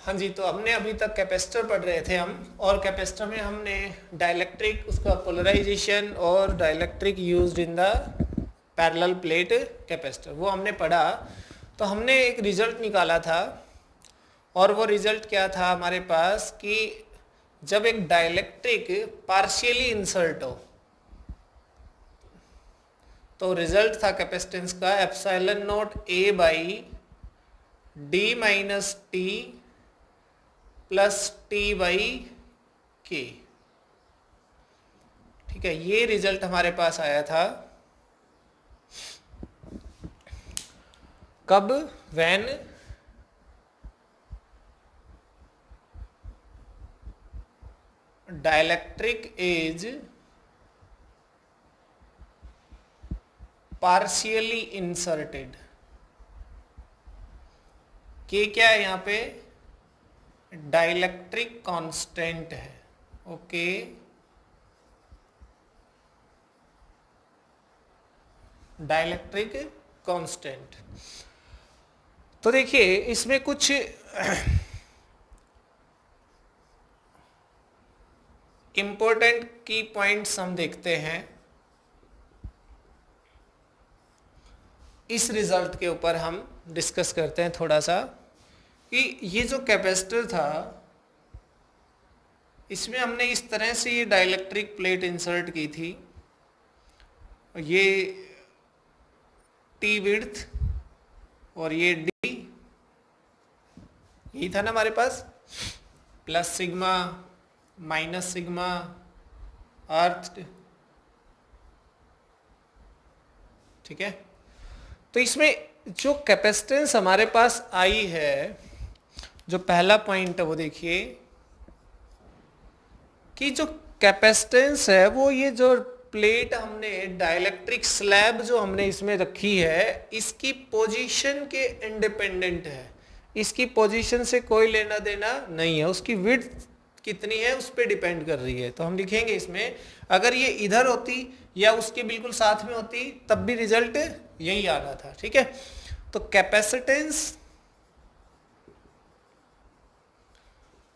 हाँ जी, तो हमने अभी तक कैपेसिटर पढ़ रहे थे हम, और कैपेसिटर में हमने डाइलेक्ट्रिक, उसका पोलराइजेशन और dielectric used in the parallel plate capacitor वो हमने पढ़ा। तो हमने एक रिजल्ट निकाला था, और वो रिजल्ट क्या था हमारे पास कि जब एक डाइलेक्ट्रिक पार्शियली इंसर्ट हो, तो रिजल्ट था कैपेसिटेंस का epsilon not A by D minus T plus T by के। ठीक है, ये रिजल्ट हमारे पास आया था कब? When dielectric is partially inserted. के क्या है यहाँ पे? डाइलेक्ट्रिक कांस्टेंट है। Okay, dielectric constant. तो देखिए इसमें कुछ इंपॉर्टेंट की पॉइंट्स हम देखते हैं इस रिजल्ट के ऊपर, हम डिस्कस करते हैं थोड़ा सा कि ये जो कैपेसिटर था इसमें हमने इस तरह से ये डाइलेक्ट्रिक प्लेट इंसर्ट की थी, ये टी विड्थ और ये डी, यही था ना हमारे पास, प्लस सिग्मा माइनस सिग्मा अर्थ। ठीक है, तो इसमें जो कैपेसिटेंस हमारे पास आई है, जो पहला पॉइंट है वो देखिए कि जो कैपेसिटेंस है वो ये जो प्लेट हमने डाइलेक्ट्रिक स्लैब जो हमने इसमें रखी है इसकी पोजीशन के इंडिपेंडेंट है, इसकी पोजीशन से कोई लेना देना नहीं है, उसकी विड्थ कितनी है उस पर डिपेंड कर रही है। तो हम लिखेंगे इसमें, अगर ये इधर होती या उसके बिल्कुल साथ में होती तब भी रिजल्ट यही आना था। ठीक है, तो capacitance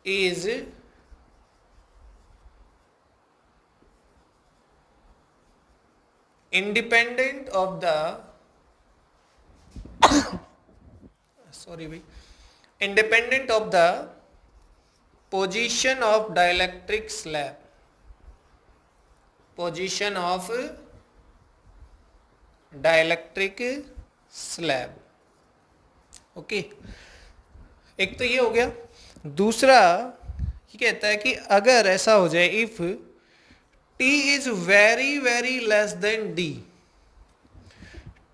is independent of the independent of the position of dielectric slab, position of dielectric slab। Okay, एक तो ये हो गया। दूसरा ये कहता है कि अगर ऐसा हो जाए, if T is very very less than D,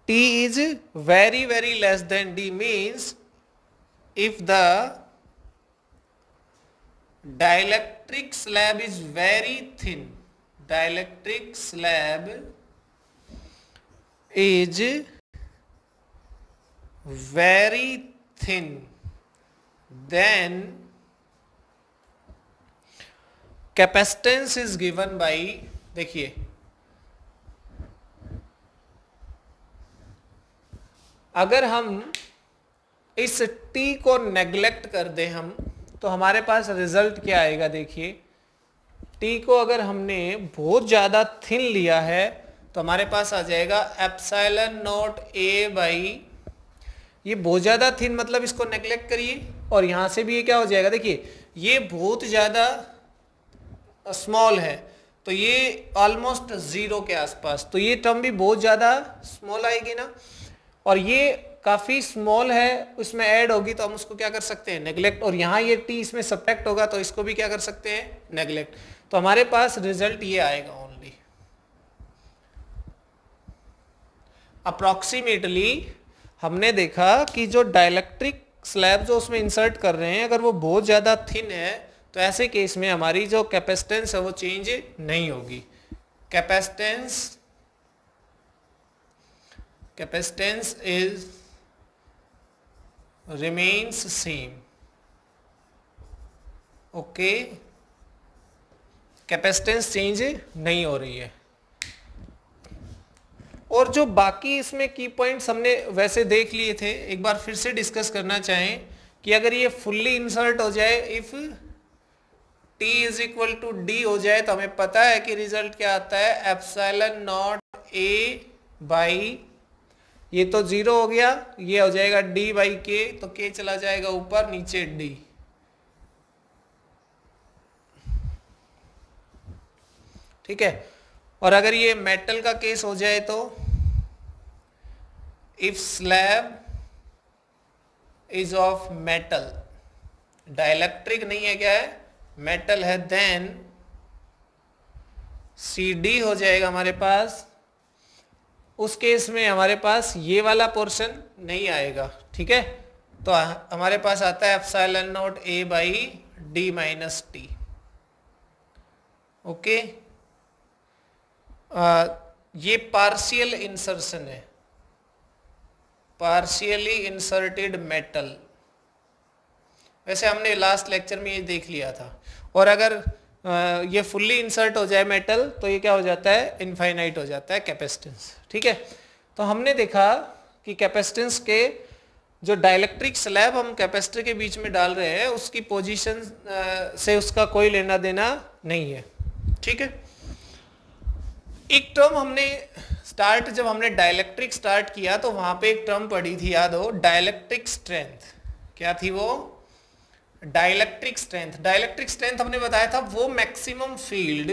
T is very very less than D means if the dielectric slab is very thin, dielectric slab is very thin, then capacitance is given by, देखिए अगर हम इस T को neglect कर दें हम, तो हमारे पास रिजल्ट क्या आएगा? देखिए T को अगर हमने बहुत ज़्यादा थिन लिया है तो हमारे पास आ जाएगा एप्सिलॉन नॉट ए बाई, ये बहुत ज़्यादा थिन मतलब इसको नेग्लेक्ट करिए, और यहाँ से भी ये क्या हो जाएगा? देखिए ये बहुत ज़्यादा स्मॉल है तो ये ऑलमोस्ट जीरो के आसपास, तो ये टर्म भी बहुत ज़्यादा स्मॉल आएगी ना, और ये काफ़ी स्मॉल है उसमें ऐड होगी तो हम उसको क्या कर सकते हैं? नेग्लेक्ट। और यहाँ ये टी इसमें सब्ट्रैक्ट होगा तो इसको भी क्या कर सकते हैं? नेग्लेक्ट। तो हमारे पास रिजल्ट ये आएगा ओनली। अप्रॉक्सीमेटली हमने देखा कि जो डाइलेक्ट्रिक स्लैब जो उसमें इंसर्ट कर रहे हैं अगर वो बहुत ज़्यादा थिन है तो ऐसे केस में हमारी जो कैपेसिटेंस है वो चेंज नहीं होगी। Capacitance is remains same. Okay, capacitance change नहीं हो रही है। और जो बाकी इसमें की पॉइंट्स हमने वैसे देख लिए थे, एक बार फिर से डिस्कस करना चाहें कि अगर ये फुल्ली इंसर्ट हो जाए, if t is equal to D हो जाए, तो हमें पता है कि रिजल्ट क्या आता है, एप्सिलॉन नॉट a बाई, ये तो 0 हो गया, ये हो जाएगा d बाई के, तो k चला जाएगा ऊपर, नीचे d। ठीक है। और अगर ये मेटल का केस हो जाए तो if slab is of metal, dielectric नहीं है, क्या है, मेटल है, देन CD हो जाएगा हमारे पास। उस केस में हमारे पास ये वाला पोर्शन नहीं आएगा। ठीक है, तो हमारे पास आता है epsilon not a by D minus T. Okay, ये पार्शियल इंसर्शन है, पार्शियली इंसर्टेड मेटल। वैसे हमने लास्ट लेक्चर में ये देख लिया था। और अगर ये फुल्ली इंसर्ट हो जाए मेटल, तो ये क्या हो जाता है, इनफाइनाइट हो जाता है कैपेसिटेंस। ठीक है, तो हमने देखा कि कैपेसिटेंस के जो डाइलेक्ट्रिक स्लैब हम कैपेसिटर के बीच में डाल रहे हैं, उसकी पोजीशन से उसका कोई लेना देना नहीं है। ठीक है, एक टर्म हमने जब हमने डाइलेक्ट्रिक स्टार्ट किया तो वहां पे एक टर्म पढ़ी थी, याद हो, डाइलेक्ट्रिक स्ट्रेंथ। क्या थी वो, डाइलेक्ट्रिक स्ट्रेंथ। डाइलेक्ट्रिक स्ट्रेंथ हमने बताया था वो मैक्सिमम फील्ड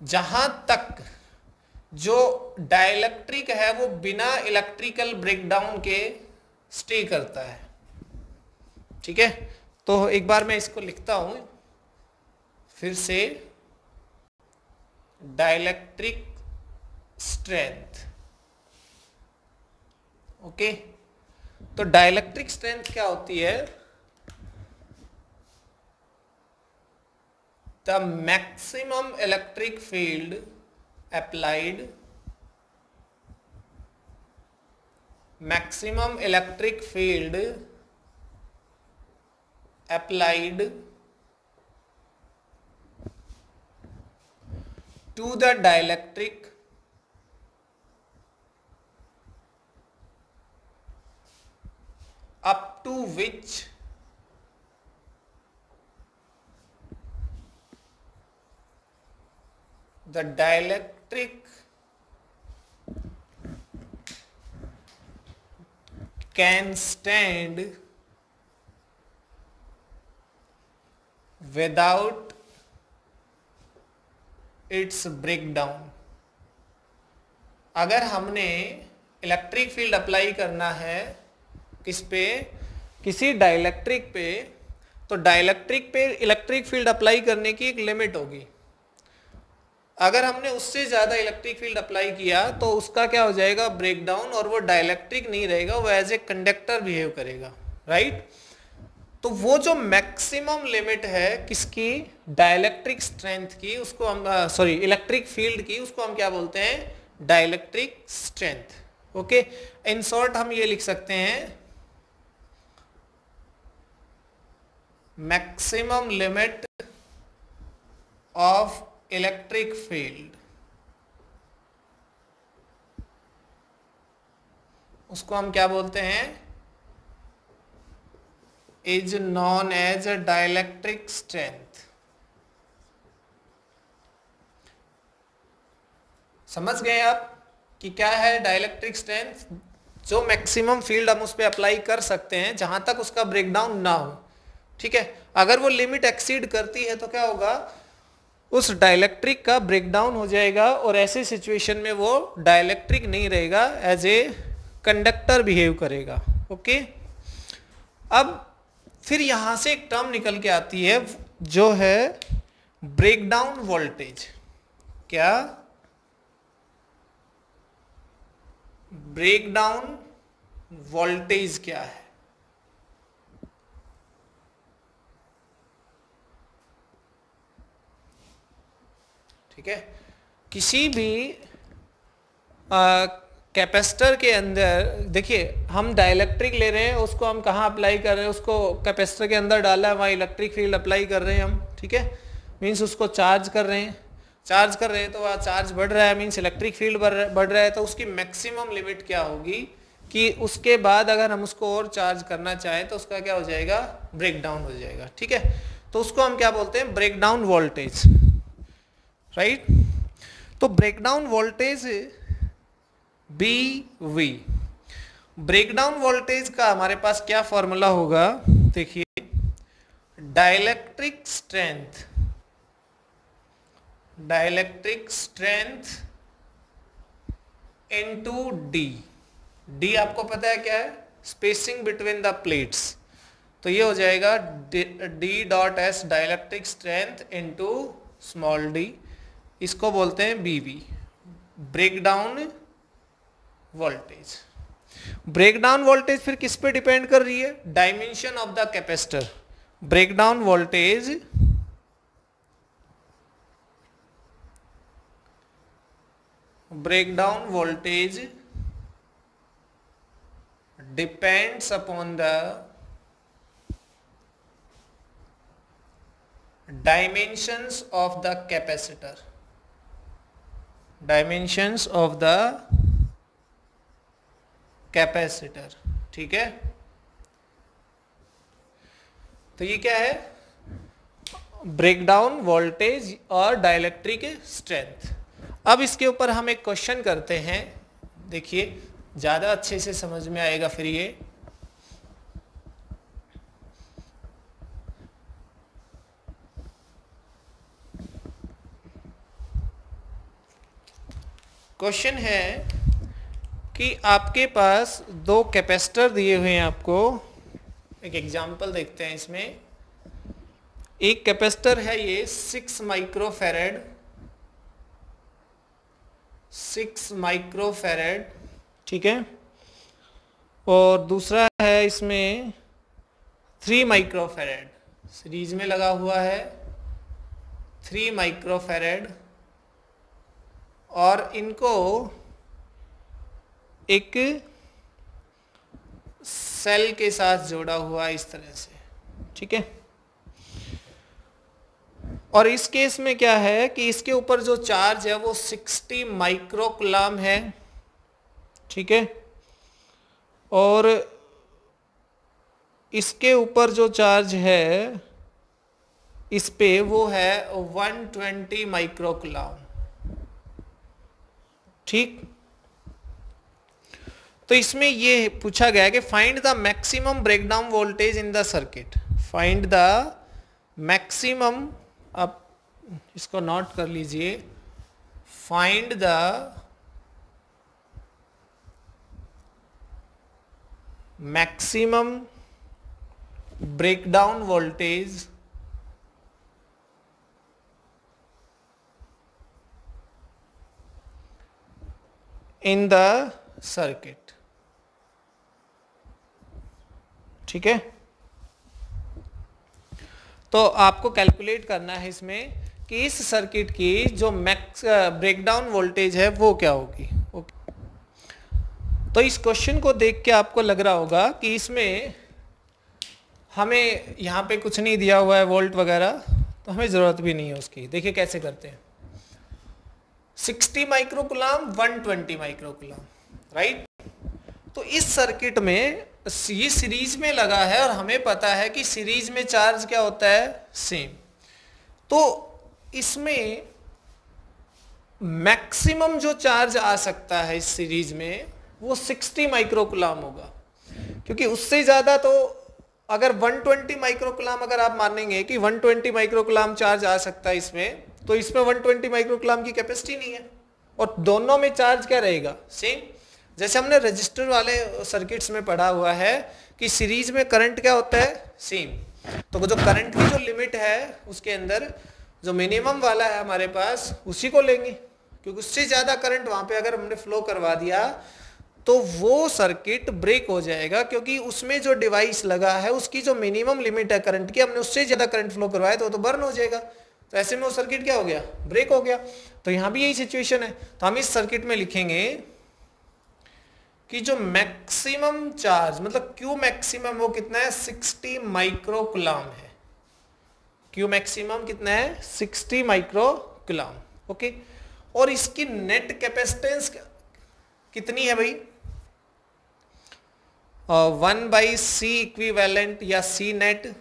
जहां तक जो डाइलेक्ट्रिक है वो बिना इलेक्ट्रिकल ब्रेकडाउन के स्टे करता है। ठीक है, तो एक बार मैं इसको लिखता हूं फिर से, डाइलेक्ट्रिक स्ट्रेंथ। ओके, तो डाइलेक्ट्रिक स्ट्रेंथ क्या होती है, the maximum electric field applied, maximum electric field applied to the dielectric up to which the dielectric can stand without its breakdown। अगर हमने इलेक्ट्रिक फील्ड अप्लाई करना है किस पे, किसी डाइलेक्ट्रिक पे, तो डाइलेक्ट्रिक पे इलेक्ट्रिक फील्ड अप्लाई करने की एक लिमिट होगी। अगर हमने उससे ज़्यादा इलेक्ट्रिक फील्ड अप्लाई किया तो उसका क्या हो जाएगा, ब्रेकडाउन, और वो डाइलेक्ट्रिक नहीं रहेगा, वो एज ए कंडक्टर बिहेव करेगा। राइट, तो वो जो मैक्सिमम लिमिट है किसकी, डाइलेक्ट्रिक स्ट्रेंथ की, उसको हम इलेक्ट्रिक फील्ड की, उसको हम क्या बोलते हैं, dielectric strength. Okay, in short हम ये लिख सकते हैं, maximum limit of electric field, उसको हम क्या बोलते हैं, is known as dielectric strength. समझ गए आप कि क्या है डाइलेक्ट्रिक स्ट्रेंथ, जो मैक्सिमम फील्ड हम उस पर अप्लाई कर सकते हैं जहां तक उसका ब्रेकडाउन ना हो। ठीक है, अगर वो लिमिट एक्सीड करती है तो क्या होगा, उस डाइलेक्ट्रिक का ब्रेकडाउन हो जाएगा, और ऐसे सिचुएशन में वो डाइलेक्ट्रिक नहीं रहेगा, एज ए कंडक्टर बिहेव करेगा। ओके, अब फिर यहां से एक टर्म निकल के आती है जो है ब्रेकडाउन वोल्टेज। क्या, ब्रेकडाउन वोल्टेज क्या है, ठीक है, किसी भी कैपेसिटर के अंदर देखिए, हम डाइलेक्ट्रिक ले रहे हैं, उसको हम कहाँ अप्लाई कर रहे हैं, उसको कैपेसिटर के अंदर डाला है, वहाँ इलेक्ट्रिक फील्ड अप्लाई कर रहे हैं हम। ठीक है, मीन्स उसको चार्ज कर रहे हैं, चार्ज कर रहे हैं तो वहाँ चार्ज बढ़ रहा है, मीन्स इलेक्ट्रिक फील्ड बढ़ रहा है, तो उसकी मैक्सिमम लिमिट क्या होगी, कि उसके बाद अगर हम उसको और चार्ज करना चाहें तो उसका क्या हो जाएगा, ब्रेक डाउन हो जाएगा। ठीक है, तो उसको हम क्या बोलते हैं, ब्रेक डाउन वोल्टेज, राइट। तो break down voltage BV, break down voltage का हमारे पास क्या फॉर्मूला होगा, देखिए, डाइलेक्ट्रिक स्ट्रेंथ इनटू डी आपको पता है क्या है, स्पेसिंग बिटवीन द प्लेट्स, तो ये हो जाएगा D.S dielectric strength into small d, इसको बोलते हैं BV, break down voltage. Break down voltage फिर किस पे डिपेंड कर रही है, dimension of the capacitor. Break down voltage depends upon the dimensions of the capacitor, ठीक है। तो ये क्या है, ब्रेक डाउन वोल्टेज और डाइलेक्ट्रिक स्ट्रेंथ। अब इसके ऊपर हम एक क्वेश्चन करते हैं, देखिए ज्यादा अच्छे से समझ में आएगा फिर ये। क्वेश्चन है कि आपके पास दो कैपेसिटर दिए हुए हैं आपको, एक एग्जांपल देखते हैं इसमें। एक कैपेसिटर है ये 6 माइक्रोफैरेड, ठीक है, और दूसरा है इसमें 3 माइक्रोफैरेड, सीरीज में लगा हुआ है 3 माइक्रोफैरेड, और इनको एक सेल के साथ जोड़ा हुआ है इस तरह से, ठीक है। और इस केस में क्या है कि इसके ऊपर जो चार्ज है वो 60 माइक्रोकुलाम है, ठीक है, और इसके ऊपर जो चार्ज है इस पे वो है 120 माइक्रोकुलाम, ठीक। तो इसमें ये पूछा गया है कि find the maximum breakdown voltage in the circuit, find the maximum, आप इसको नोट कर लीजिए, find the maximum breakdown voltage in the circuit, ठीक है। तो आपको कैलकुलेट करना है इसमें कि इस सर्किट की जो मैक्स ब्रेकडाउन वोल्टेज है वो क्या होगी। ओके, तो इस क्वेश्चन को देख के आपको लग रहा होगा कि इसमें हमें यहाँ पे कुछ नहीं दिया हुआ है वोल्ट वगैरह, तो हमें ज़रूरत भी नहीं है उसकी। देखिए कैसे करते हैं, 60 माइक्रोकुलाम 120 माइक्रोकुलाम, राइट। तो इस सर्किट में ये सीरीज में लगा है और हमें पता है कि सीरीज में चार्ज क्या होता है, सेम। तो इसमें मैक्सिमम जो चार्ज आ सकता है इस सीरीज में वो 60 माइक्रोकुलाम होगा, क्योंकि उससे ज्यादा तो अगर 120 माइक्रोकुलाम अगर आप मानेंगे कि 120 माइक्रोकुलाम चार्ज आ सकता है इसमें, तो इसमें 120 माइक्रोकुलाम की कैपेसिटी नहीं है, और दोनों में चार्ज क्या रहेगा, सेम। जैसे हमने रजिस्टर वाले सर्किट्स में पढ़ा हुआ है कि सीरीज में करंट क्या होता है, सेम। तो जो करंट की जो लिमिट है उसके अंदर जो मिनिमम वाला है हमारे पास उसी को लेंगे, क्योंकि उससे ज़्यादा करंट वहाँ पे अगर हमने फ्लो करवा दिया तो वो सर्किट ब्रेक हो जाएगा, क्योंकि उसमें जो डिवाइस लगा है उसकी जो मिनिमम लिमिट है करंट की, हमने उससे ज़्यादा करंट फ्लो करवाया तो बर्न हो जाएगा। तो ऐसे में वो सर्किट क्या हो गया, ब्रेक हो गया। तो यहाँ भी यही सिचुएशन है। तो हम इस सर्किट में लिखेंगे कि जो मैक्सिमम चार्ज मतलब क्यू मैक्सिमम वो कितना है, 60 माइक्रोकुलाम है। क्यू मैक्सिमम कितना है, 60 माइक्रोकुलाम, ओके। और इसकी नेट कैपेसिटेंस कितनी है भाई, 1/C इक्विवेलेंट या C नेट,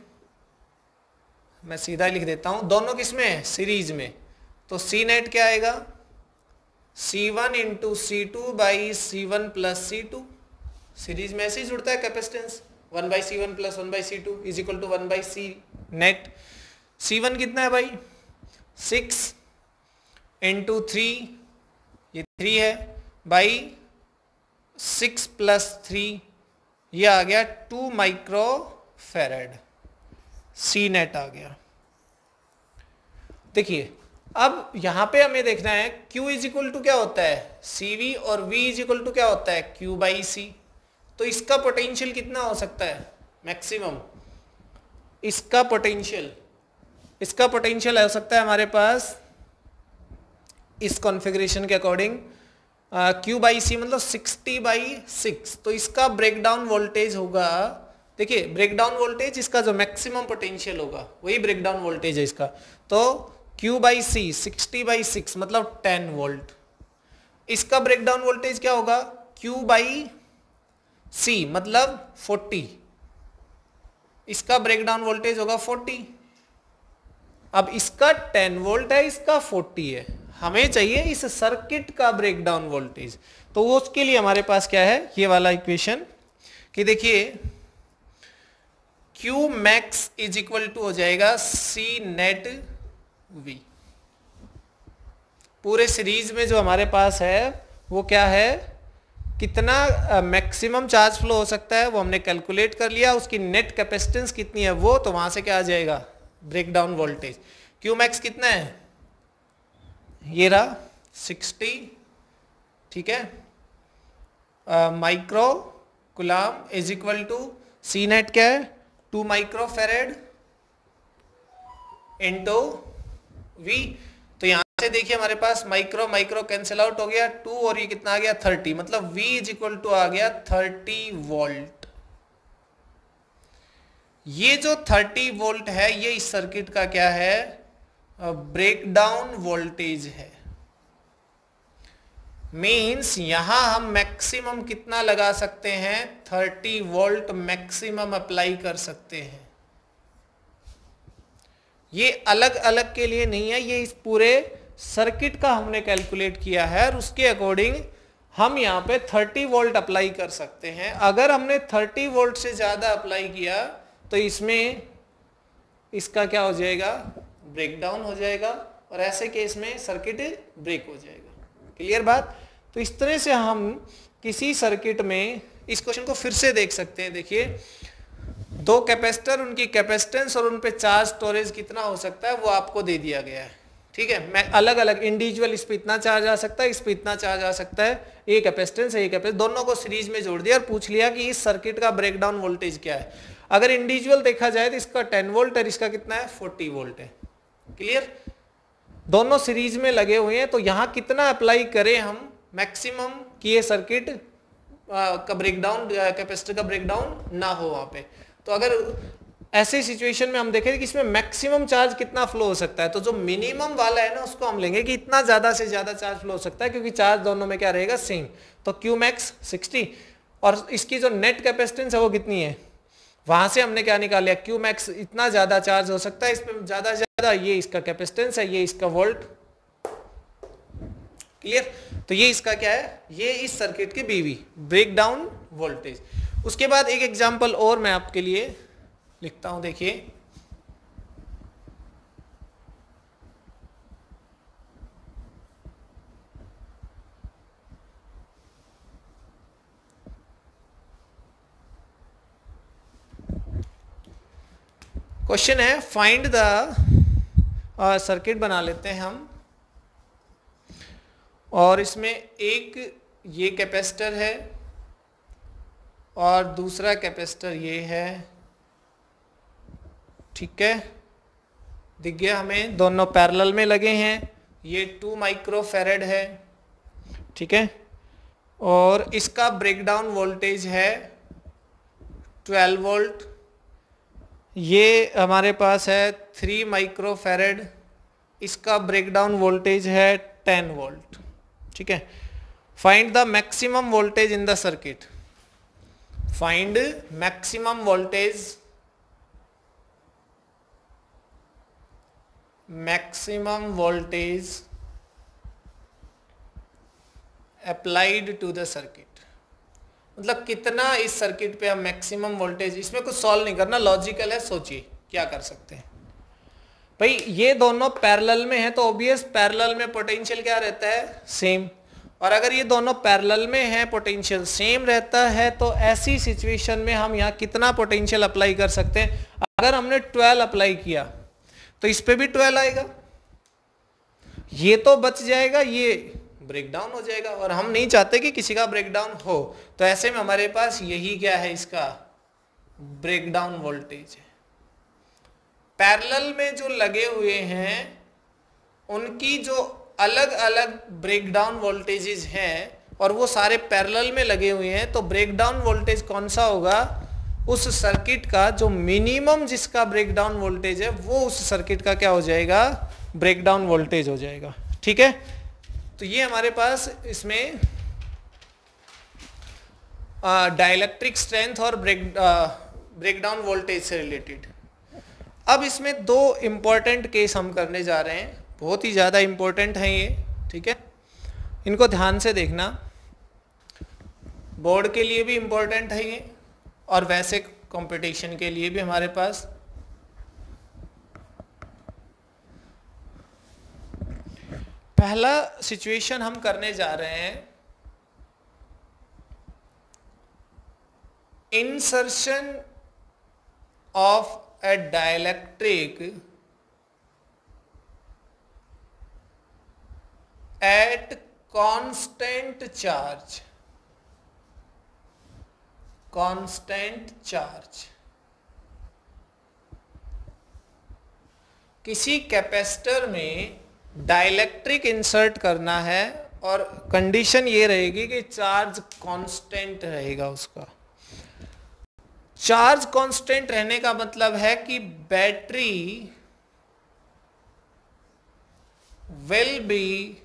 मैं सीधा लिख देता हूं, दोनों किसमें है, सीरीज में, तो C नेट क्या आएगा, C1 into C2/C1 plus C2, series में ऐसे ही जुड़ता है capacitance, 1/C1 plus 1/C2 is equal to 1/C net. C1 कितना है भाई, 6 इंटू 3, ये 3 है, बाई 6 प्लस 3, ये आ गया 2 माइक्रो फेरेड, C नेट आ गया। देखिए अब यहां पे हमें देखना है Q इज इक्वल टू क्या होता है, CV, और V इज इक्वल टू क्या होता है, Q/C। तो इसका पोटेंशियल कितना हो सकता है, मैक्सिमम, इसका पोटेंशियल हो सकता है हमारे पास इस कॉन्फ़िगरेशन के अकॉर्डिंग Q/C मतलब 60/6, तो इसका ब्रेकडाउन वोल्टेज होगा, देखिए ब्रेकडाउन वोल्टेज इसका जो मैक्सिमम पोटेंशियल होगा वही ब्रेकडाउन वोल्टेज है इसका, तो Q/C 60/6 मतलब 10 वोल्ट। इसका ब्रेकडाउन वोल्टेज क्या होगा, Q/C मतलब 40, इसका ब्रेकडाउन वोल्टेज होगा 40। अब इसका 10 वोल्ट है, इसका 40 है, हमें चाहिए इस सर्किट का ब्रेकडाउन वोल्टेज, तो वो उसके लिए हमारे पास क्या है, ये वाला इक्वेशन, कि देखिए Q max is equal to हो जाएगा C नेट V। पूरे सीरीज में जो हमारे पास है वो क्या है, कितना मैक्सिमम चार्ज फ्लो हो सकता है वो हमने कैलकुलेट कर लिया, उसकी नेट कैपेसिटेंस कितनी है वो, तो वहां से क्या आ जाएगा, ब्रेकडाउन वोल्टेज। Q मैक्स कितना है, ये रहा 60, ठीक है, micro coulomb is equal to C net क्या है, 2 माइक्रो फेरेड इंटू V। तो यहां से देखिए हमारे पास माइक्रो माइक्रो कैंसिल आउट हो गया, 2 और ये कितना आ गया 30, मतलब V इज इक्वल टू आ गया 30 वोल्ट। ये जो 30 वोल्ट है ये इस सर्किट का क्या है, ब्रेकडाउन वोल्टेज है। मींस यहां हम मैक्सिमम कितना लगा सकते हैं, 30 वोल्ट मैक्सिमम अप्लाई कर सकते हैं। ये अलग अलग के लिए नहीं है, ये इस पूरे सर्किट का हमने कैलकुलेट किया है और उसके अकॉर्डिंग हम यहाँ पे 30 वोल्ट अप्लाई कर सकते हैं। अगर हमने 30 वोल्ट से ज़्यादा अप्लाई किया तो इसमें इसका क्या हो जाएगा, ब्रेकडाउन हो जाएगा, और ऐसे केस में सर्किट ब्रेक हो जाएगा। क्लियर बात। तो इस तरह से हम किसी सर्किट में इस क्वेश्चन को फिर से देख सकते हैं। देखिए दो कैपेसिटर, उनकी कैपेसिटेंस और उन पे चार्ज स्टोरेज कितना हो सकता है वो आपको दे दिया गया है। ठीक है, मैं अलग अलग इंडिविजुअल इस पे इतना चार्ज आ सकता है, इस पे इतना चार्ज आ सकता है, ये कैपेसिटेंस है, ये कैपेसिटेंस, दोनों को सीरीज में जोड़ दिया और पूछ लिया कि इस सर्किट का ब्रेकडाउन वोल्टेज क्या है। अगर इंडिविजुअल देखा जाए तो इसका 10 वोल्ट और इसका कितना है 40 वोल्ट है। क्लियर, दोनों सीरीज में लगे हुए हैं, तो यहां कितना अप्लाई करें हम मैक्सिमम कि ये सर्किट का ब्रेकडाउन, कैपेसिटर का ब्रेकडाउन ना हो वहां पे। तो अगर ऐसे सिचुएशन में हम देखें कि इसमें मैक्सिमम चार्ज कितना फ्लो हो सकता है, तो जो मिनिमम वाला है ना उसको हम लेंगे कि इतना ज्यादा से ज्यादा चार्ज फ्लो हो सकता है, क्योंकि चार्ज दोनों में क्या रहेगा सेम। तो Q मैक्स 60 और इसकी जो नेट कैपेसिटेंस है वो कितनी है, वहां से हमने क्या निकाल लिया, Q मैक्स इतना ज्यादा चार्ज हो सकता है, इसमें ज्यादा से ज्यादा ये इसका कैपेसिटेंस है, ये इसका वोल्ट। क्लियर, तो ये इसका क्या है, ये इस सर्किट के BV ब्रेकडाउन वोल्टेज। उसके बाद एक एग्जांपल और मैं आपके लिए लिखता हूं, देखिए क्वेश्चन है फाइंड द सर्किट बना लेते हैं हम, और इसमें एक ये कैपेसिटर है और दूसरा कैपेसिटर ये है। ठीक है, दिख गया हमें, दोनों पैरेलल में लगे हैं, ये 2 माइक्रो फैरेड है। ठीक है, और इसका ब्रेकडाउन वोल्टेज है 12 वोल्ट, ये हमारे पास है 3 माइक्रो फैरेड, इसका ब्रेकडाउन वोल्टेज है 10 वोल्ट। ठीक है, find the maximum voltage in the circuit. Find maximum voltage, applied to the circuit. मतलब कितना इस सर्किट पे हम मैक्सिमम वोल्टेज, इसमें कुछ सॉल्व नहीं करना, लॉजिकल है, सोचिए क्या कर सकते हैं। भाई ये दोनों पैरेलल में है तो ऑब्वियस पैरेलल में पोटेंशियल क्या रहता है, सेम। और अगर ये दोनों पैरेलल में है, पोटेंशियल सेम रहता है, तो ऐसी सिचुएशन में हम यहाँ कितना पोटेंशियल अप्लाई कर सकते हैं। अगर हमने 12 अप्लाई किया तो इस पे भी 12 आएगा, ये तो बच जाएगा, ये ब्रेकडाउन हो जाएगा, और हम नहीं चाहते कि किसी का ब्रेकडाउन हो। तो ऐसे में हमारे पास यही क्या है, इसका ब्रेकडाउन वोल्टेज है। पैरेलल में जो लगे हुए हैं उनकी जो अलग अलग ब्रेकडाउन वोल्टेजेस हैं और वो सारे पैरेलल में लगे हुए हैं, तो ब्रेकडाउन वोल्टेज कौन सा होगा, उस सर्किट का जो मिनिमम जिसका ब्रेकडाउन वोल्टेज है वो उस सर्किट का क्या हो जाएगा, ब्रेकडाउन वोल्टेज हो जाएगा। ठीक है, तो ये हमारे पास इसमें डाइलेक्ट्रिक स्ट्रेंथ और ब्रेकडाउन वोल्टेज से रिलेटेड। अब इसमें दो इंपॉर्टेंट केस हम करने जा रहे हैं, बहुत ही ज़्यादा इंपॉर्टेंट हैं ये। ठीक है, इनको ध्यान से देखना, बोर्ड के लिए भी इंपॉर्टेंट है ये और वैसे कंपटीशन के लिए भी हमारे पास। पहला सिचुएशन हम करने जा रहे हैं, insertion of a dielectric at constant charge, किसी कैपेसिटर में डाइलेक्ट्रिक इंसर्ट करना है और कंडीशन ये रहेगी कि चार्ज कांस्टेंट रहेगा। उसका चार्ज कांस्टेंट रहने का मतलब है कि battery will be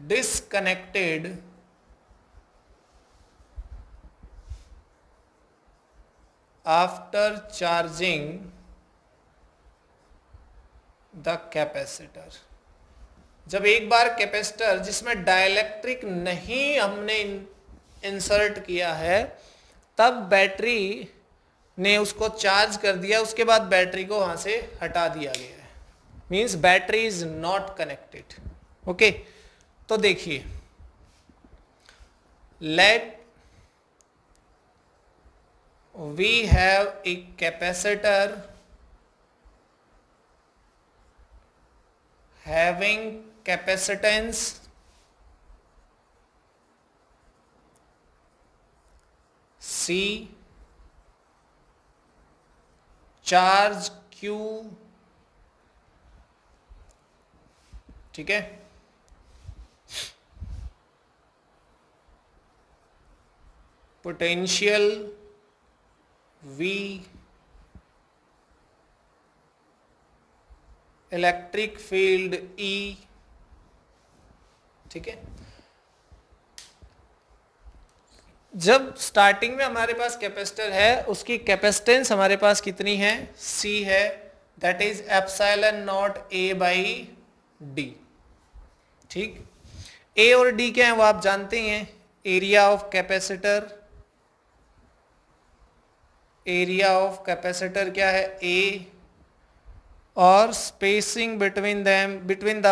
disconnected after charging the capacitor. जब एक बार कैपेसिटर जिसमें डाइलेक्ट्रिक नहीं हमने इंसर्ट किया है, तब बैटरी ने उसको चार्ज कर दिया, उसके बाद बैटरी को वहां से हटा दिया गया है, means battery is not connected. Okay, तो देखिए, let we have a capacitor having capacitance C, charge Q। ठीक है, potential V, electric field E। ठीक है, जब स्टार्टिंग में हमारे पास कैपेसिटर है, उसकी कैपेसिटेंस हमारे पास कितनी है, C है, that is epsilon not A by D। ठीक, A और D क्या है वो आप जानते हैं, एरिया ऑफ कैपेसिटर, क्या है A, और spacing between them, between the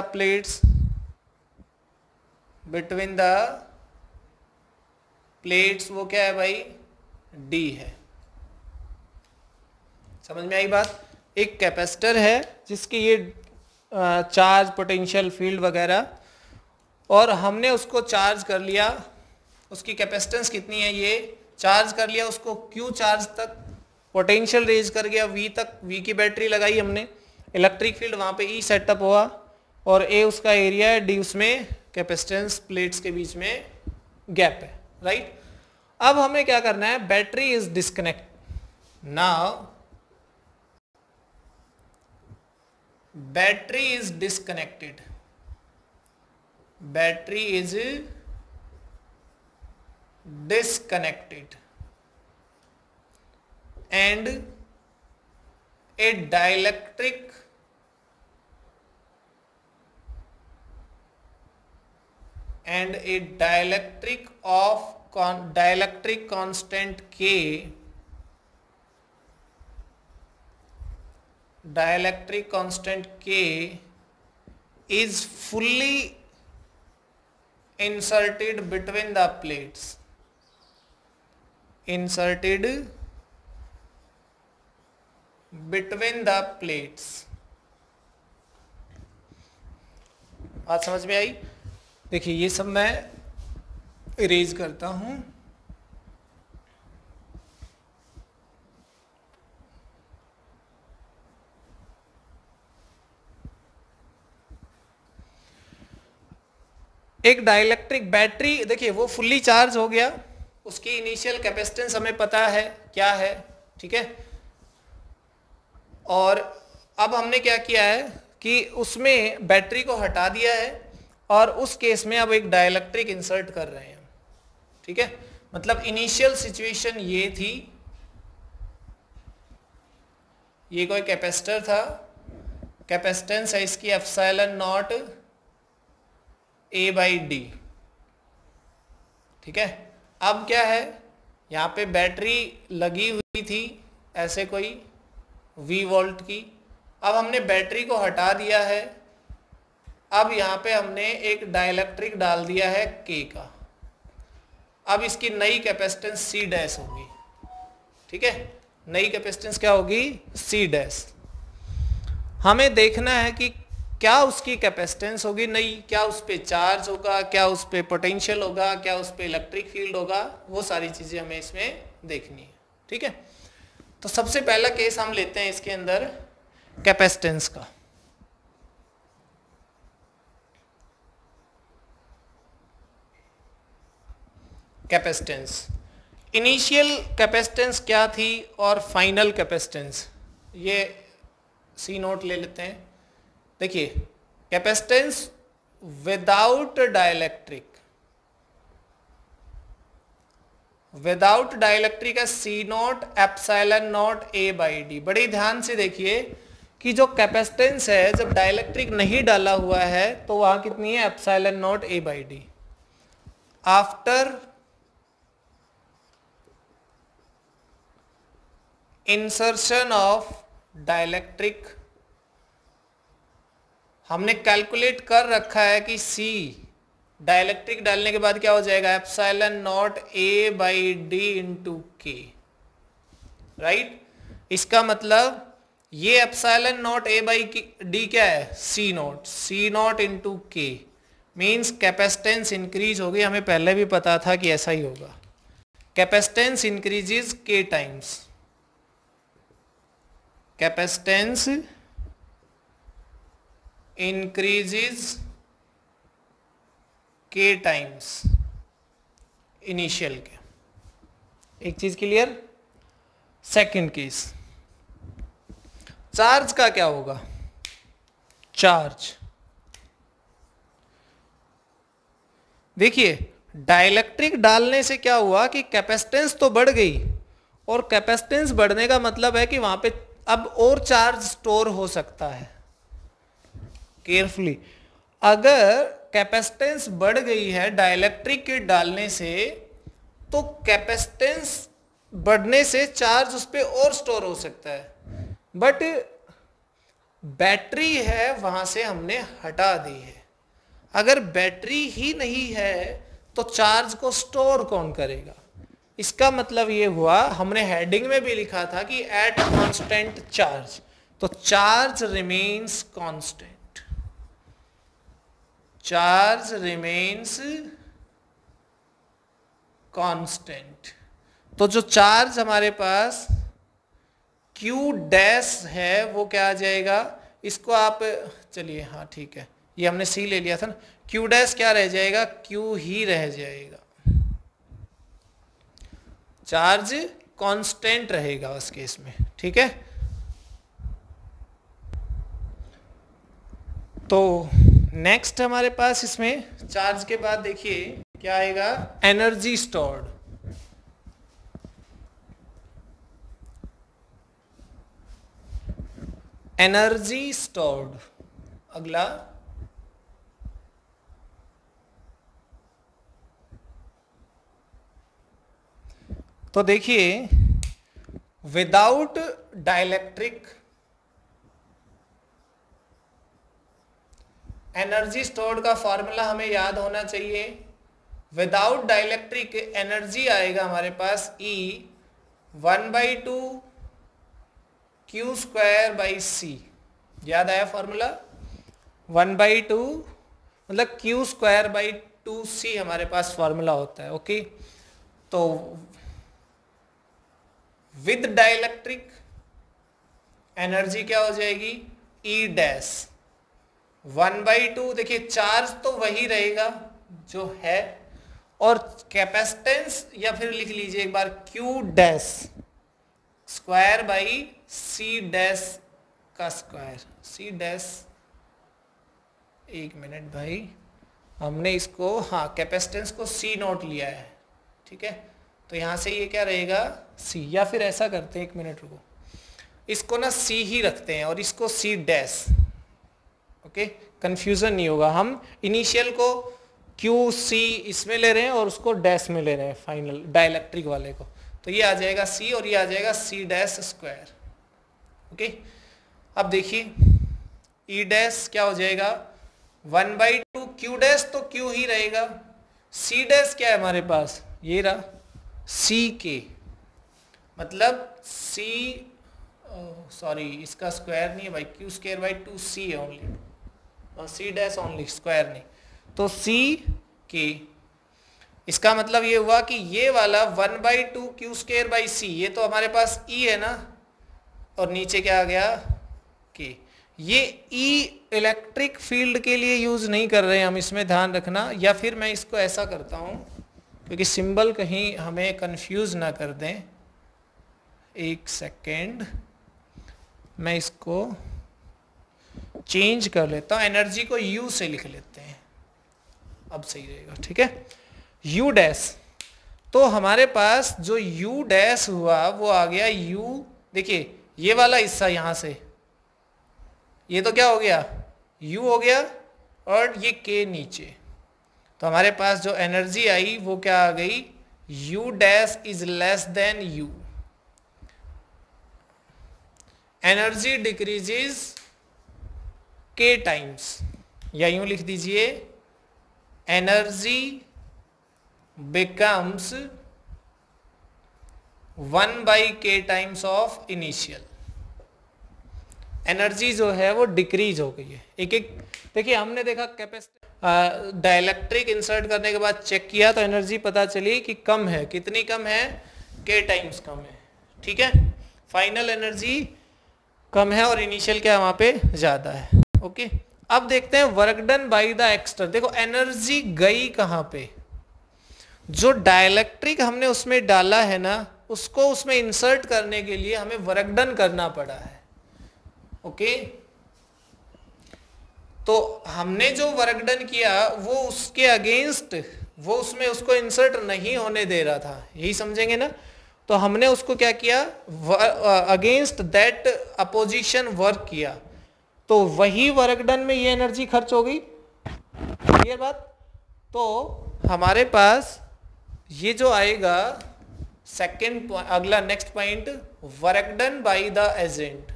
plates, वो क्या है भाई, D है। समझ में आई बात। एक कैपेसिटर है जिसकी ये चार्ज, पोटेंशियल, फील्ड वगैरह, और हमने उसको चार्ज कर लिया, उसकी कैपेसिटेंस कितनी है, ये चार्ज कर लिया उसको Q चार्ज तक, पोटेंशियल रेज कर गया V तक, V की बैटरी लगाई हमने, इलेक्ट्रिक फील्ड वहाँ पे E सेटअप हुआ, और A उसका एरिया है, D उसमें कैपेसिटेंस, प्लेट्स के बीच में गैप है, राइट। अब हमें क्या करना है, battery is disconnect, now battery is disconnected, and a dielectric dielectric constant K, dielectric constant K is fully inserted between the plates, inserted between the plates। बात समझ में आई? देखिए ये सब मैं इरेज करता हूं। एक डाइलेक्ट्रिक बैटरी, देखिए वो फुल्ली चार्ज हो गया, उसकी इनिशियल कैपेसिटेंस हमें पता है क्या है, ठीक है। और अब हमने क्या किया है कि उसमें बैटरी को हटा दिया है और उस केस में अब एक डाइलेक्ट्रिक इंसर्ट कर रहे हैं, ठीक है। मतलब इनिशियल सिचुएशन ये थी, ये कोई कैपेसिटर था, कैपेसिटेंस है इसकी एप्सिलॉन नॉट A/D, ठीक है। अब क्या है, यहाँ पे बैटरी लगी हुई थी ऐसे कोई V वोल्ट की, अब हमने बैटरी को हटा दिया है, अब यहाँ पे हमने एक डाइलेक्ट्रिक डाल दिया है K का, अब इसकी नई कैपेसिटेंस C डैश होगी, ठीक है। नई कैपेसिटेंस क्या होगी? C dash. हमें देखना है कि क्या उसकी कैपेसिटेंस होगी नई, क्या उस पर चार्ज होगा, क्या उस पर पोटेंशियल होगा, क्या उस पर इलेक्ट्रिक फील्ड होगा, वो सारी चीजें हमें इसमें देखनी है, ठीक है। तो सबसे पहला केस हम लेते हैं इसके अंदर कैपेसिटेंस का। कैपेसिटेंस, इनिशियल कैपेसिटेंस क्या थी और फाइनल कैपेसिटेंस, ये C नोट ले लेते हैं। देखिए capacitance without dielectric, without dielectric है C note epsilon not A/D। बड़ी ध्यान से देखिए कि जो कैपेसिटेंस है जब डाइलेक्ट्रिक नहीं डाला हुआ है तो वहां कितनी है? Epsilon not A/D। After insertion of dielectric, हमने कैलकुलेट कर रखा है कि C डाइलेक्ट्रिक डालने के बाद क्या हो जाएगा? Epsilon not A/D into K, right. इसका मतलब ये एप्सिलॉन नॉट A/D क्या है? C not into K, means capacitance increase होगी। हमें पहले भी पता था कि ऐसा ही होगा, capacitance increases K times, capacitance increases K times initial के। एक चीज क्लियर? सेकंड केस, चार्ज का क्या होगा? चार्ज, देखिए डाइलेक्ट्रिक डालने से क्या हुआ कि कैपेसिटेंस तो बढ़ गई, और कैपेसिटेंस बढ़ने का मतलब है कि वहां पे अब और चार्ज स्टोर हो सकता है। केयरफुली, अगर कैपेसिटेंस बढ़ गई है डाइलेक्ट्रिक के डालने से, तो कैपेसिटेंस बढ़ने से चार्ज उस पर और स्टोर हो सकता है, बट बैटरी है वहां से हमने हटा दी है। अगर बैटरी ही नहीं है तो चार्ज को स्टोर कौन करेगा? इसका मतलब ये हुआ, हमने हेडिंग में भी लिखा था कि एट कांस्टेंट चार्ज, तो charge remains constant, charge remains constant. तो जो चार्ज हमारे पास Q डैश है वो क्या आ जाएगा? इसको आप चलिए, हाँ ठीक है, ये हमने C ले लिया था ना, Q डैश क्या रह जाएगा? Q ही रह जाएगा, चार्ज कांस्टेंट रहेगा उस केस में, ठीक है। तो नेक्स्ट हमारे पास इसमें चार्ज के बाद देखिए क्या आएगा? Energy stored. Energy stored. अगला तो देखिए, विदाउट डाइलेक्ट्रिक एनर्जी स्टोर्ड का फॉर्मूला हमें याद होना चाहिए। विदाउट डाइलेक्ट्रिक एनर्जी आएगा हमारे पास E 1/2 Q²/C। याद आया फॉर्मूला? 1/2 मतलब Q²/2C हमारे पास फॉर्मूला होता है। ओके, तो विद डाइलेक्ट्रिक एनर्जी क्या हो जाएगी? E dash 1/2। देखिए चार्ज तो वही रहेगा जो है, और कैपेसिटेंस या फिर लिख लीजिए एक बार Q डैश ²/C डैश का स्क्वायर। C डैश, एक मिनट भाई, हमने इसको, हाँ, कैपेसिटेंस को C0 लिया है, ठीक है, तो यहां से ये क्या रहेगा? C। या फिर ऐसा करते हैं, एक मिनट रुको, इसको ना C ही रखते हैं और इसको C डैश। ओके, कंफ्यूजन नहीं होगा। हम इनिशियल को QC इसमें ले रहे हैं और उसको डैश में ले रहे हैं फाइनल डाइलेक्ट्रिक वाले को, तो ये आ जाएगा C और ये आ जाएगा C डैश स्क्वायर। ओके, अब देखिए E डैश क्या हो जाएगा? 1/2 Q डैश तो Q ही रहेगा, C डैश क्या है हमारे पास? ये रहा CK, मतलब C, सॉरी इसका स्क्वायर नहीं है भाई, Q²/2C है only, C dash only, square नहीं, तो CK। इसका मतलब ये हुआ कि ये वाला 1/2 Q²/C, ये तो हमारे पास E है ना, और नीचे क्या आ गया? K। ये E इलेक्ट्रिक फील्ड के लिए यूज नहीं कर रहे हैं हम, इसमें ध्यान रखना। या फिर मैं इसको ऐसा करता हूं, क्योंकि सिंबल कहीं हमें कंफ्यूज ना कर दें। एक सेकेंड, मैं इसको चेंज कर लेता हूं, एनर्जी को U से लिख लेते हैं, अब सही रहेगा, ठीक है। U डैश, तो हमारे पास जो U डैश हुआ वो आ गया U, देखिए ये वाला हिस्सा यहां से, ये तो क्या हो गया? U हो गया, और ये K नीचे, तो हमारे पास जो एनर्जी आई वो क्या आ गई? U dash is less than U। Energy decreases K times, या यूं लिख दीजिए, energy becomes 1/K times of initial. Energy जो है वो डिक्रीज हो गई है। एक एक देखिए, हमने देखा कैपेसिटर डाइलेक्ट्रिक इंसर्ट करने के बाद चेक किया तो एनर्जी पता चली कि कम है। कितनी कम है? K टाइम्स कम है, ठीक है। फाइनल एनर्जी कम है और इनिशियल क्या वहां पे ज्यादा है। ओके, अब देखते हैं work done by the external. देखो एनर्जी गई कहां पे? जो डाइलेक्ट्रिक हमने उसमें डाला है ना, उसको उसमें इंसर्ट करने के लिए हमें वर्क डन करना पड़ा है। ओके, तो हमने जो वर्क डन किया वो उसके अगेंस्ट, वो उसमें उसको इंसर्ट नहीं होने दे रहा था, यही समझेंगे ना। तो हमने उसको क्या किया? अगेंस्ट दैट अपोजिशन वर्क किया, तो वही वर्क डन में ये एनर्जी खर्च हो गई। क्लियर बात? तो हमारे पास ये जो आएगा सेकेंड, अगला next point, work done by the agent.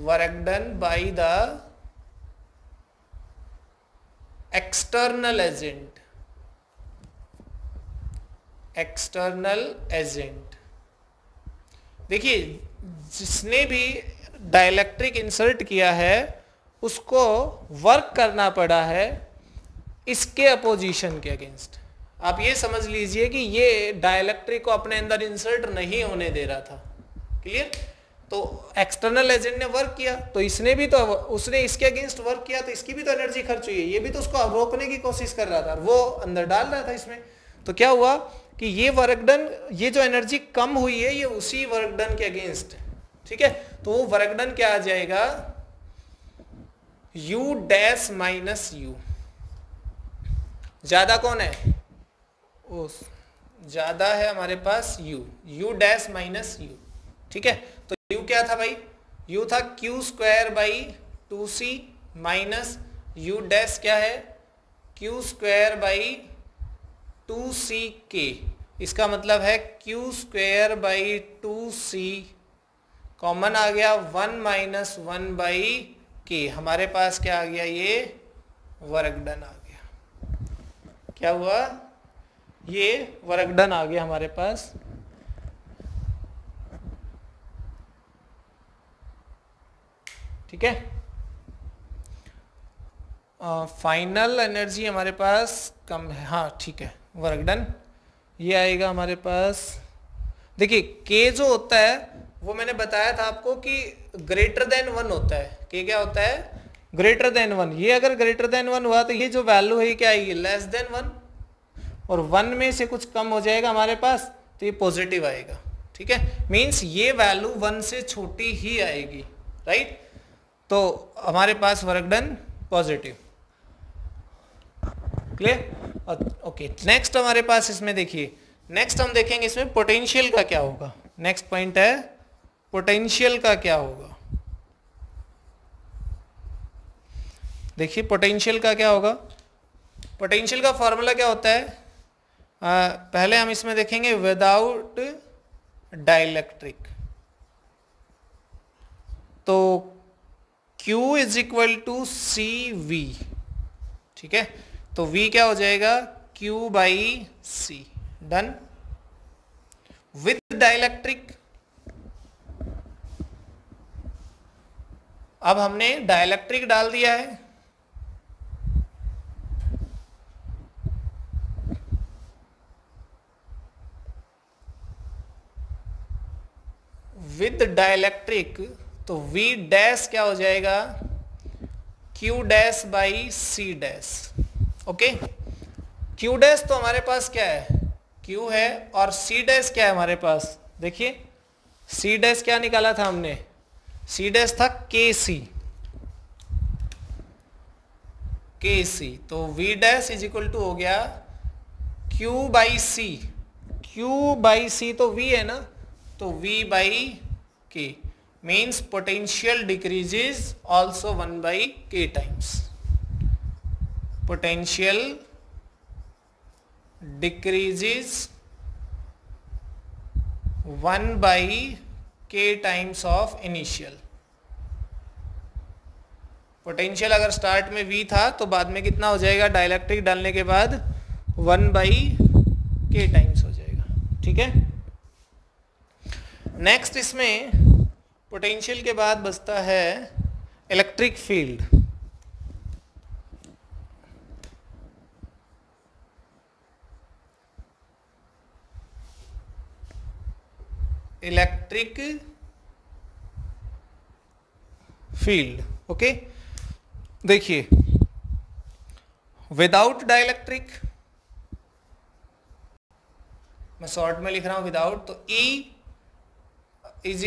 Work done by the external agent. External agent, देखिए जिसने भी डाइलेक्ट्रिक इंसर्ट किया है उसको वर्क करना पड़ा है इसके अपोजिशन के अगेंस्ट। आप ये समझ लीजिए कि ये डाइलेक्ट्रिक को अपने अंदर इंसर्ट नहीं होने दे रहा था। क्लियर? तो एक्सटर्नल एजेंट ने वर्क किया, तो इसने भी तो, उसने इसके अगेंस्ट वर्क किया तो इसकी भी तो एनर्जी खर्च हुई है, ये भी तो उसको रोकने की कोशिश कर रहा था, वो अंदर डाल रहा था इसमें। तो क्या हुआ कि ये वर्क डन, ये जो एनर्जी कम हुई है ये उसी वर्क डन के अगेंस्ट, ठीक है। तो वो वर्क डन क्या आ जाएगा? U dash minus U। ज्यादा कौन है? ज्यादा है हमारे पास U डैश माइनस U, ठीक है। तो U क्या था भाई? u था Q square by 2c minus u dash क्या है क्यू स्क्वायर बाई 2ck। इसका मतलब है Q square by 2c common आ गया 1 माइनस 1 बाई के। हमारे पास क्या आ गया, ये वर्क डन आ गया। क्या हुआ, ये वर्क डन आ गया हमारे पास। ठीक है, फाइनल एनर्जी हमारे पास कम है, हाँ ठीक है, वर्क डन ये आएगा हमारे पास। देखिए के जो होता है वो मैंने बताया था आपको कि ग्रेटर देन 1 होता है। के क्या होता है, ग्रेटर देन 1। ये अगर ग्रेटर देन 1 हुआ तो ये जो वैल्यू है क्या आएगी, लेस देन 1, और 1 में से कुछ कम हो जाएगा हमारे पास तो ये पॉजिटिव आएगा। ठीक है, मीन्स ये वैल्यू 1 से छोटी ही आएगी, राइट। तो हमारे पास work done positive, clear. Okay, next हमारे पास इसमें देखिए, नेक्स्ट हम देखेंगे इसमें पोटेंशियल का क्या होगा। नेक्स्ट पॉइंट है पोटेंशियल का क्या होगा। देखिए पोटेंशियल का क्या होगा। पोटेंशियल का फॉर्मूला क्या होता है, पहले हम इसमें देखेंगे विदाउट डाइलेक्ट्रिक। तो Q इज इक्वल टू सी वी। ठीक है, तो V क्या हो जाएगा, Q by C. Done. With dielectric, अब हमने डाइलेक्ट्रिक डाल दिया है, विद डाइलेक्ट्रिक तो V डैश क्या हो जाएगा, Q dash by C dash. Okay, Q dash तो हमारे पास क्या है, Q है, और C डैश क्या है हमारे पास। देखिए C डैश क्या निकाला था हमने, C डैश था KC। KC तो V dash is equal to हो गया Q by C. Q by C तो V है ना, तो V by K means potential decreases also 1 by K times. Potential decreases 1 by K times of initial. Potential अगर start में V था तो बाद में कितना हो जाएगा, डाइलेक्ट्रिक डालने के बाद 1 by K टाइम्स हो जाएगा। ठीक है, नेक्स्ट इसमें पोटेंशियल के बाद बचता है electric field. Electric field, okay. देखिए विदाउट डाइलेक्ट्रिक, मैं शॉर्ट में लिख रहा हूं विदाउट, तो E is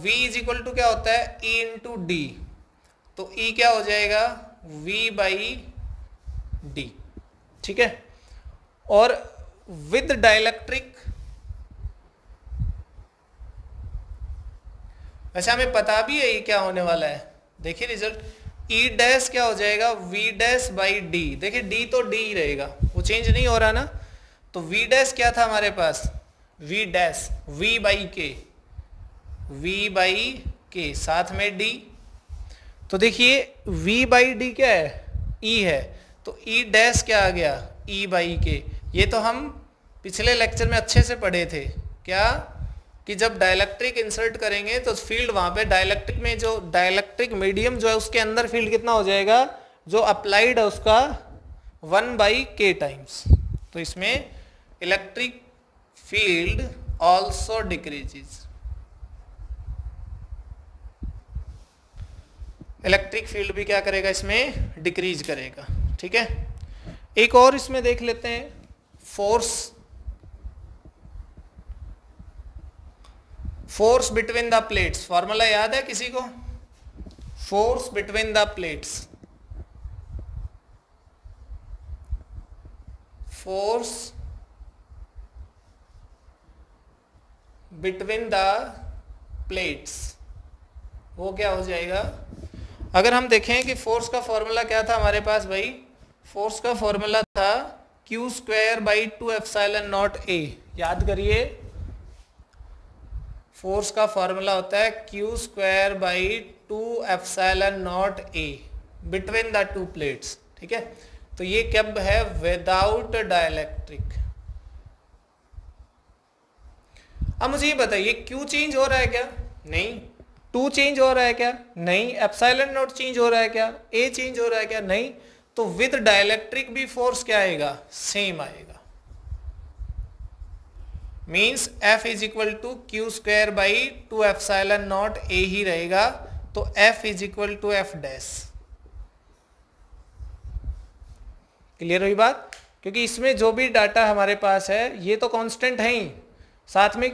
V is equal to क्या होता है, E इंटू डी। तो E क्या हो जाएगा, V बाई डी। ठीक है, और विद डाइलेक्ट्रिक, वैसे हमें पता भी है ये क्या होने वाला है। देखिए रिजल्ट, E डैश क्या हो जाएगा, V डैश बाई डी। देखिए D तो D ही रहेगा, वो चेंज नहीं हो रहा ना। तो V डैश क्या था हमारे पास, V डैश V बाई के, V बाई के साथ में D। तो देखिए V बाई डी क्या है, E है, तो E डैश क्या आ गया, E बाई के। ये तो हम पिछले लेक्चर में अच्छे से पढ़े थे, क्या कि जब डाइलेक्ट्रिक इंसर्ट करेंगे तो फील्ड वहां पे डाइलेक्ट्रिक में, जो डाइलेक्ट्रिक मीडियम जो है उसके अंदर फील्ड कितना हो जाएगा, जो अप्लाइड है उसका 1 बाई के टाइम्स। तो इसमें electric field also decreases, electric field भी क्या करेगा, इसमें डिक्रीज करेगा। ठीक है, एक और इसमें देख लेते हैं, force. Force between the plates, formula याद है किसी को, force between the plates, force between the plates वो क्या हो जाएगा, अगर हम देखें कि फोर्स का फॉर्मूला क्या था हमारे पास भाई, फोर्स का फॉर्मूला था Q square by 2 epsilon not ए। याद करिए, फोर्स का फॉर्मूला होता है Q square by 2 epsilon not A between the two plates. ठीक है, तो ये कब है, विदाउट डाइलेक्ट्रिक। अब मुझे ये बताइए, क्यू चेंज हो रहा है क्या, नहीं। 2 चेंज हो रहा है क्या, नहीं। एप्सिलॉन नॉट चेंज हो रहा है क्या, ए चेंज हो रहा है क्या, नहीं। तो विद डाइलेक्ट्रिक भी फोर्स क्या आएगा, सेम आएगा। Means F is equal to Q square by 2 epsilon not A ही रहेगा। तो F is equal to F dash. Clear हुई बात, क्योंकि इसमें जो भी डाटा हमारे पास है ये तो कांस्टेंट है ही, साथ में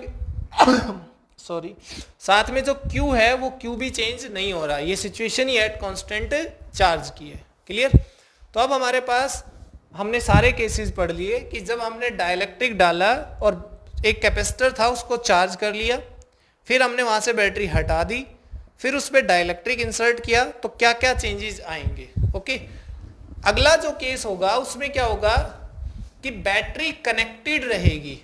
सॉरी साथ में जो Q है वो Q भी चेंज नहीं हो रहा, ये situation he at constant charge की है। क्लियर। तो अब हमारे पास हमने सारे केसेस पढ़ लिए कि जब हमने डाइलेक्ट्रिक डाला और एक कैपेसिटर था उसको चार्ज कर लिया, फिर हमने वहां से बैटरी हटा दी, फिर उस पर डाइलेक्ट्रिक इंसर्ट किया, तो क्या क्या चेंजेस आएंगे। ओके, अगला जो केस होगा उसमें क्या होगा कि बैटरी कनेक्टेड रहेगी,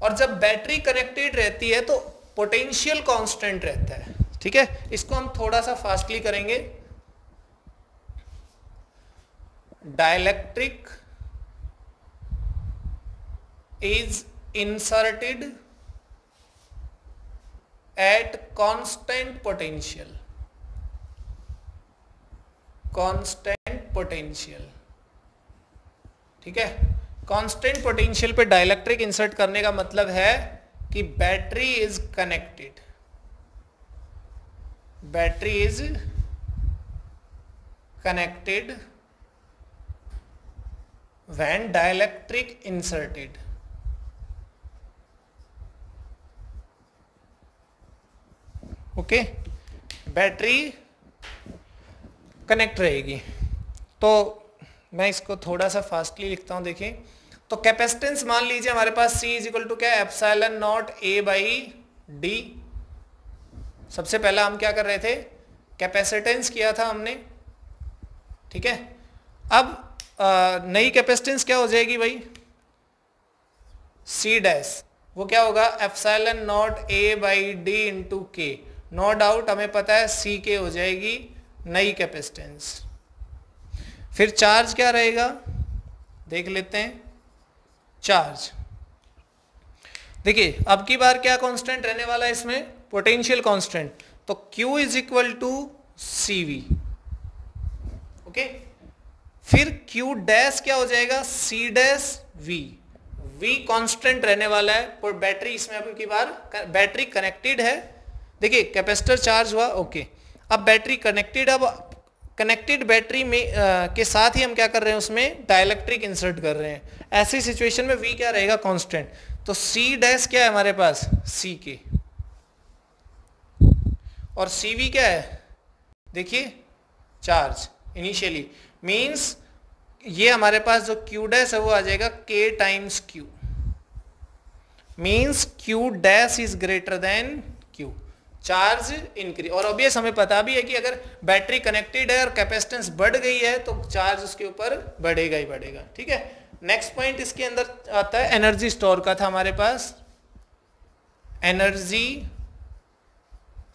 और जब बैटरी कनेक्टेड रहती है तो पोटेंशियल कांस्टेंट रहता है। ठीक है, इसको हम थोड़ा सा फास्टली करेंगे। Dielectric is inserted at constant potential, constant potential. ठीक है, कांस्टेंट पोटेंशियल पे डाइलेक्ट्रिक इंसर्ट करने का मतलब है कि battery is connected, battery is connected when dielectric inserted. Okay, battery connect रहेगी। तो मैं इसको थोड़ा सा फास्टली लिखता हूं, देखिए। तो कैपेसिटेंस मान लीजिए हमारे पास C इज इक्वल टू क्या है, epsilon not A by D. सबसे पहला हम क्या कर रहे थे, कैपेसिटेंस किया था हमने। ठीक है, अब नई कैपेसिटेंस क्या हो जाएगी भाई, C डैश, वो क्या होगा, epsilon not A by D into के। नो डाउट हमें पता है C के हो जाएगी नई कैपेसिटेंस। फिर चार्ज क्या रहेगा, देख लेते हैं। चार्ज देखिए, अब की बार क्या कांस्टेंट रहने वाला है इसमें, पोटेंशियल कांस्टेंट। तो Q is equal to CV। Okay, फिर Q डैश क्या हो जाएगा, C dash V। V constant रहने वाला है, पर बैटरी इसमें अब की बार बैटरी कनेक्टेड है। देखिए, कैपेसिटर चार्ज हुआ, ओके। अब बैटरी कनेक्टेड, अब कनेक्टेड बैटरी में के साथ ही हम क्या कर रहे हैं, उसमें डाइलेक्ट्रिक इंसर्ट कर रहे हैं। ऐसी सिचुएशन में V क्या रहेगा, कांस्टेंट। तो C डैश क्या है हमारे पास, C के, और CV क्या है, देखिए चार्ज इनिशियली। मींस ये हमारे पास जो Q डैश है वो आ जाएगा K times Q। Means Q dash is greater than Q, charge increase. और ऑब्वियस हमें पता भी है कि अगर बैटरी कनेक्टेड है और कैपेसिटेंस बढ़ गई है तो चार्ज उसके ऊपर बढ़ेगा ही बढ़ेगा। ठीक है, नेक्स्ट पॉइंट इसके अंदर आता है एनर्जी स्टोर का था हमारे पास, एनर्जी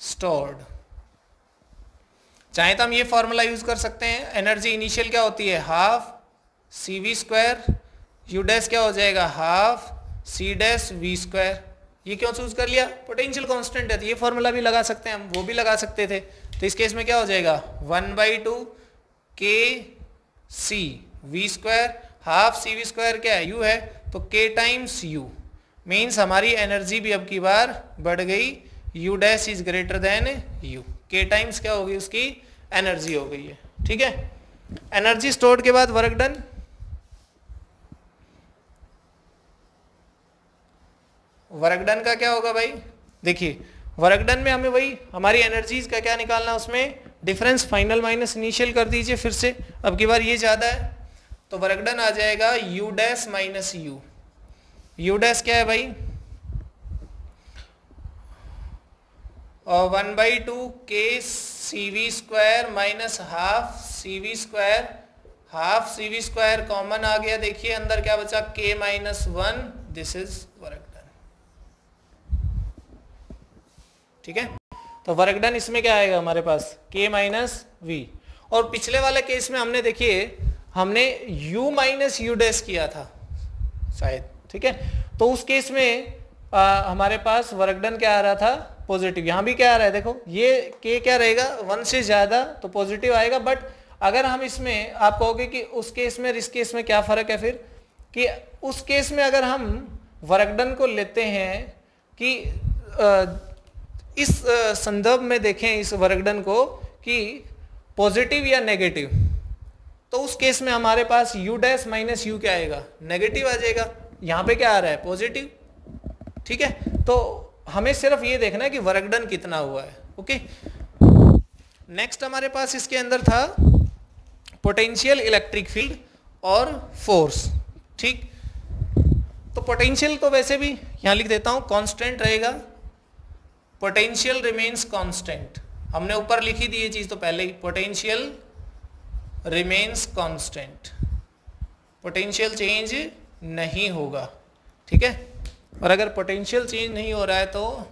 स्टोर्ड। चाहे तो हम ये फॉर्मूला यूज कर सकते हैं, एनर्जी इनिशियल क्या होती है, half CV square, U dash क्या हो जाएगा, half C dash V square. ये क्यों चूज कर लिया, पोटेंशियल कांस्टेंट है तो ये फॉर्मूला भी लगा सकते हैं हम, वो भी लगा सकते थे। तो इस केस में क्या हो जाएगा, 1/2 K C V square, half CV square क्या है, U है, तो K टाइम्स U। मीन्स हमारी एनर्जी भी अब की बार बढ़ गई, U dash is greater than U। K times क्या होगी, उसकी एनर्जी हो गई है। ठीक है, एनर्जी स्टोर्ड के बाद वर्क डन। वर्क डन का क्या होगा भाई, देखिए वर्क डन में हमें वही हमारी एनर्जीज का क्या निकालना, उसमें डिफरेंस फाइनल माइनस इनिशियल कर दीजिए फिर से, अब की बार ये ज्यादा है तो वर्क डन आ जाएगा U dash minus U। U dash क्या है भाई, और 1/2 के CV square minus half CV square, half CV square common आ गया, देखिए अंदर क्या बचा K minus 1, this is work done. ठीक है, तो वर्क डन इसमें क्या आएगा हमारे पास K माइनस V। और पिछले वाले केस में हमने देखिए हमने U माइनस U डैश किया था शायद, ठीक है, तो उस केस में हमारे पास वर्क डन क्या आ रहा था पॉजिटिव। यहाँ भी क्या आ रहा है देखो, ये K क्या रहेगा 1 से ज्यादा तो पॉजिटिव आएगा। बट अगर हम इसमें आप कहोगे कि उस केस में इस केस में क्या फर्क है फिर, कि उस केस में अगर हम वर्क डन को लेते हैं कि इस संदर्भ में देखें इस वर्क डन को कि पॉजिटिव या नेगेटिव, तो उस केस में हमारे पास U डैश माइनस U क्या आएगा नेगेटिव आ जाएगा। यहाँ पे क्या आ रहा है पॉजिटिव। ठीक है, तो हमें सिर्फ ये देखना है कि वर्क डन कितना हुआ है। ओके, नेक्स्ट हमारे पास इसके अंदर था पोटेंशियल इलेक्ट्रिक फील्ड और फोर्स। ठीक, तो पोटेंशियल को वैसे भी यहां लिख देता हूं कांस्टेंट रहेगा, पोटेंशियल रिमेन्स कांस्टेंट। हमने ऊपर लिखी दी ये चीज तो पहले ही, potential remains constant, potential change नहीं होगा। ठीक है, और अगर पोटेंशियल चेंज नहीं हो रहा है तो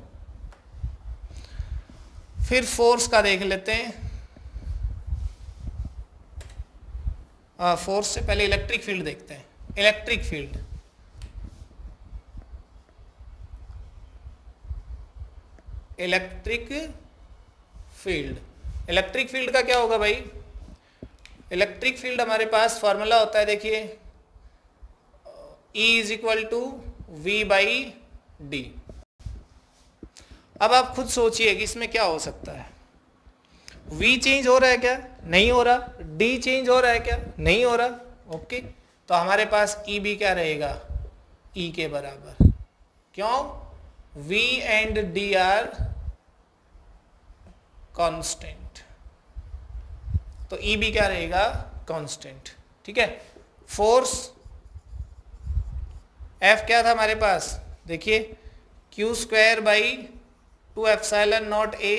फिर फोर्स का देख लेते हैं। फोर्स से पहले इलेक्ट्रिक फील्ड देखते हैं। Electric field, electric field, electric field का क्या होगा भाई, इलेक्ट्रिक फील्ड हमारे पास फॉर्मूला होता है देखिए E is equal to V/D। अब आप खुद सोचिए कि इसमें क्या हो सकता है, V चेंज हो रहा है क्या, नहीं हो रहा, D चेंज हो रहा है क्या, नहीं हो रहा। ओके, तो हमारे पास E भी क्या रहेगा E के बराबर, क्यों, V and D are constant, तो E भी क्या रहेगा कांस्टेंट। ठीक है, फोर्स F क्या था हमारे पास देखिए Q square by 2 epsilon not A,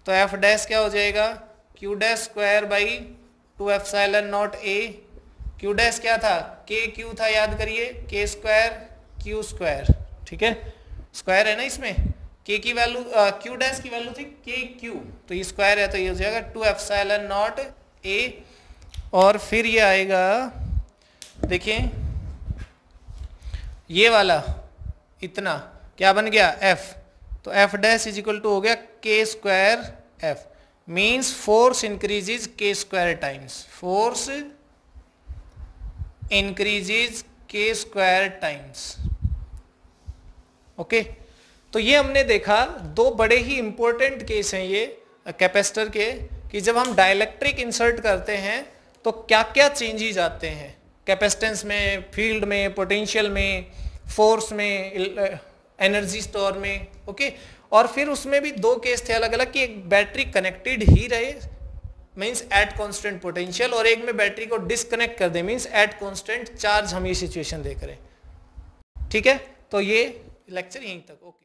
तो F डैश क्या हो जाएगा Q dash square by 2 epsilon not A। Q dash क्या था KQ था, याद करिए K स्क्वायर Q स्क्वायर। ठीक है, स्क्वायर है ना इसमें, K की वैल्यू Q डैश की वैल्यू थी KQ, तो ये स्क्वायर है तो ये हो जाएगा 2 एप्सिलॉन नॉट A। और फिर ये आएगा देखिए ये वाला इतना क्या बन गया F, तो F dash is equal to हो गया K square F, means force increases K square times, force increases K square times. Okay, तो ये हमने देखा दो बड़े ही इंपॉर्टेंट केस हैं ये कैपेसिटर के, कि जब हम डाइलेक्ट्रिक इंसर्ट करते हैं तो क्या क्या चेंजेस आते हैं कैपेसिटेंस में, फील्ड में, पोटेंशियल में, फोर्स में, एनर्जी स्टोर में। ओके, और फिर उसमें भी दो केस थे अलग अलग कि एक बैटरी कनेक्टेड ही रहे मींस एट कांस्टेंट पोटेंशियल, और एक में बैटरी को डिस्कनेक्ट कर दे मींस एट कांस्टेंट चार्ज। हम ये सिचुएशन देख रहे हैं। ठीक है, तो ये लेक्चर यहीं तक। ओके।